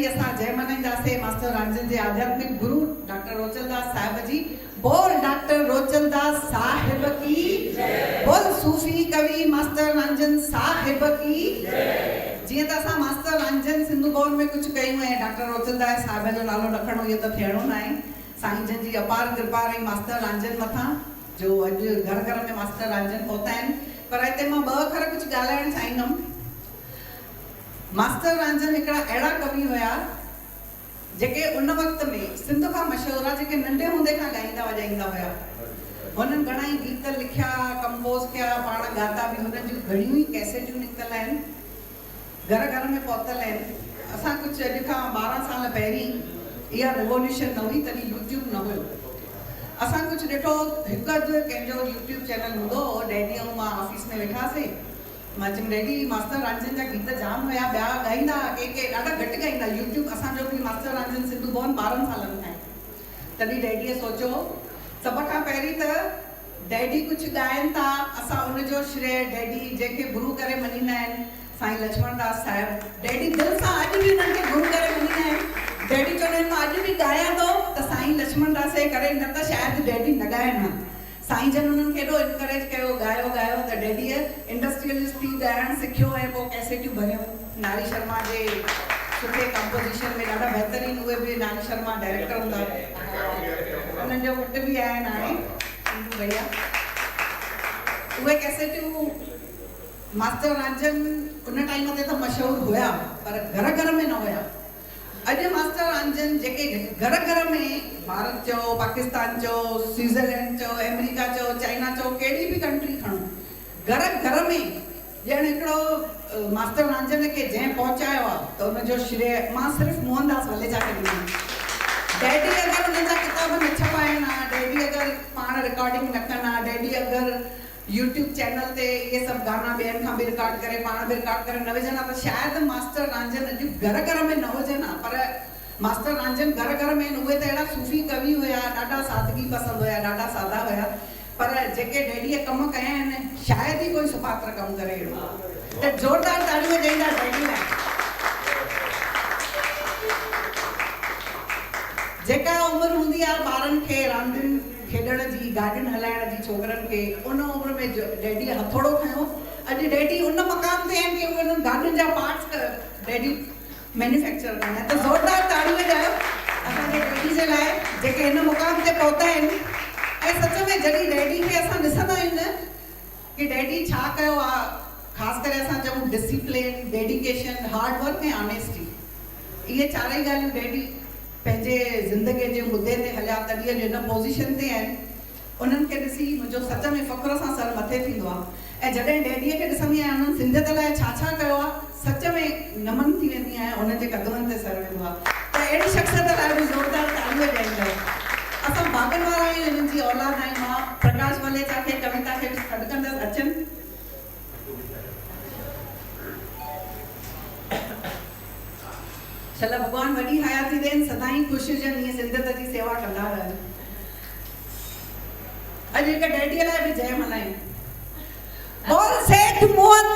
पहिरीं असां जय मल्हाईंदासीं मास्टर रांझन जे आध्यात्मिक गुरु डॉक्टर रोचनदास साहिब जी। बोल डॉक्टर रोचनदास साहिब की जय। बोल सूफी कवि मास्टर रांझन साहिब की जय। जीअं त असां मास्टर रांझन सिंधु भवन में कुछ कयूं ऐं डॉक्टर रोचनदास साहिब जो नालो रखणो इहो त थियणो न आहे। साईं जन जी अपार कृपा रही मास्टर रांझन मथां जो अॼु घर घर में मास्टर रांझन पहुता आहिनि। पर हिते मां ॿ अखर कुछ ॻाल्हाइणु चाहींदमि। मास्टर रांझन हिकिड़ा अहिड़ा कवि हुया जेके उन वक़्त में सिंध खां मशहूरु आहे, जेके नंढे हूंदे खां ॻाईंदा वॼाईंदा हुया। हुननि घणा ई गीत लिखिया, कंपोज़ कया, पाण ॻाता बि। हुननि जूं घणियूं ई कैसेटियूं निकितल आहिनि, घर घर में पहुतल आहिनि। असां कुझु अॼु खां 12 साल पहिरीं इहा रिवोल्यूशन न हुई, तॾहिं यूट्यूब न हुयो। असां कुझु ॾिठो, हिकु अधु कंहिंजो यूट्यूब चैनल हूंदो हो। डैडी ऐं मां ऑफिस में वेठासीं, मां चयमि डैडी मास्टर रांझन जा गीत जाम हुया, ॿिया ॻाईंदा के ॾाढा घटि ॻाईंदा। यूट्यूब असांजो बि मास्टर रांझन सिंधु भवन 12 सालनि खां आहे। तॾहिं डैडीअ सोचियो सभ खां पहिरीं त डैडी कुझु ॻाइनि था, असां उनजो श्रेय डैडी जंहिंखे गुरु करे मञींदा आहिनि साईं लक्ष्मणदास साहिब। डैडी दिलि सां अॼु बि उन्हनि खे गुरु करे मञींदा आहिनि। डैडी चवंदा आहिनि मां अॼु बि ॻायां थो त साईं लक्ष्मणदास जे करे, न त शायदि डैडी न ॻाइनि हा। साईं जन उन्हनि खे एॾो इनकरेज कयो, ॻायो त डैडीअ इंडस्ट्रियलिस्ट थी ॻाइणु सिखियो ऐं पोइ कैसेटियूं भरियूं। नारी शर्मा जे सुठे कंपोजिशन में ॾाढा बहितरीनु, उहे बि नारी शर्मा डायरेक्टर हूंदा, उन्हनि जो पुटु बि आहिनि हाणे भैया। उहे कैसेटियूं मास्टर रांझन उन टाइम ते त मशहूरु हुया, पर घर घर में न हुया। अॼु मास्टर रांझन जेके घर घर में, भारत चओ, पाकिस्तान चओ, स्विट्जरलैंड चओ, अमेरिका चओ, चाइना चओ, कहिड़ी बि कंट्री खणो, घर घर में ॼण हिकिड़ो मास्टर रांझन खे जंहिं पहुचायो आहे त उनजो श्रेय मां सिर्फ़ु मोहनदास वलेचा खे ॾींदमि। डैडी अगरि उन्हनि जा किताब न छपाइनि हा, डैडी अगरि पाण रिकॉर्डिंग न कनि हा, डैडी अगरि यूट्यूब चैनल ते इहे सभु गाना ॿियनि खां बि रिकॉर्ड करे, पाण बि रिकॉर्ड करे न विझनि हा, त शायदि मास्टर रांझन अॼु घर घर में न हुजनि हा। पर मास्टर रांझन घर घर में उहे त अहिड़ा सूफ़ी कवि हुया, ॾाढा सादगी पसंदि हुया, ॾाढा सादा हुया। पर जेके डैडीअ कम कया आहिनि, शायदि ई कोई सुपात्र कमु करे अहिड़ो। त ज़ोरदार ताड़ियूं ॾींदा डैडी लाइ। जेका उमिरि हूंदी आहे ॿारनि खे रांदियुनि खेॾण जी, गाॾियुनि हलाइण जी छोकिरनि खे, उन उमिरि में डैडीअ हथोड़ो खयो। अॼु डैडी उन मक़ाम ते आहिनि कि उन्हनि गाॾियुनि जा पार्ट्स डैडी मैन्युफैक्चर कंदा आहिनि। त ज़ोरदार ताड़ियूं ॾियो असांजे डैडी जे लाइ जेके हिन मुक़ाम ते पहुता आहिनि। ऐं सच में जॾहिं डैडी खे असां ॾिसंदा आहियूं न कि डैडी छा कयो आहे, ख़ासि करे असां चऊं डिसिप्लिन, डेडिकेशन, हार्ड वर्क ऐं ऑनेस्टी, इहे चारई ॻाल्हियूं डैडी पंहिंजे ज़िंदगीअ जे मुद्दे ते हलिया, तॾहिं अॼु हिन पोज़ीशन ते आहिनि। उन्हनि खे ॾिसी मुंहिंजो सच में फ़ख़्र सां सर मथे थींदो आहे। ऐं जॾहिं डैडीअ खे ॾिसंदी आहियां उन्हनि सिंधियत लाइ छा छा कयो आहे, सच में नमन थी वेंदी आहियां, उन्हनि जे क़दमनि ते सर वेंदो आहे। त अहिड़ी शख़्सियत लाइ बि ज़ोरदार ताड़ियूं ॾींदा। असां भाॻनि वारा आहियूं, हिननि जी औलाद आहियूं। मां प्रकाश वलेचा खे, कविता खे बि सॾु कंदसि, अचनि। चल भॻवान वॾी हयाती ॾियनि, सदाईं ख़ुशि हुजनि, ईअं सिंधियत जी सेवा कंदा रहनि। अॼु हिकु डैडीअ लाइ बि जय मल्हायूं। बोल सेठ मोहन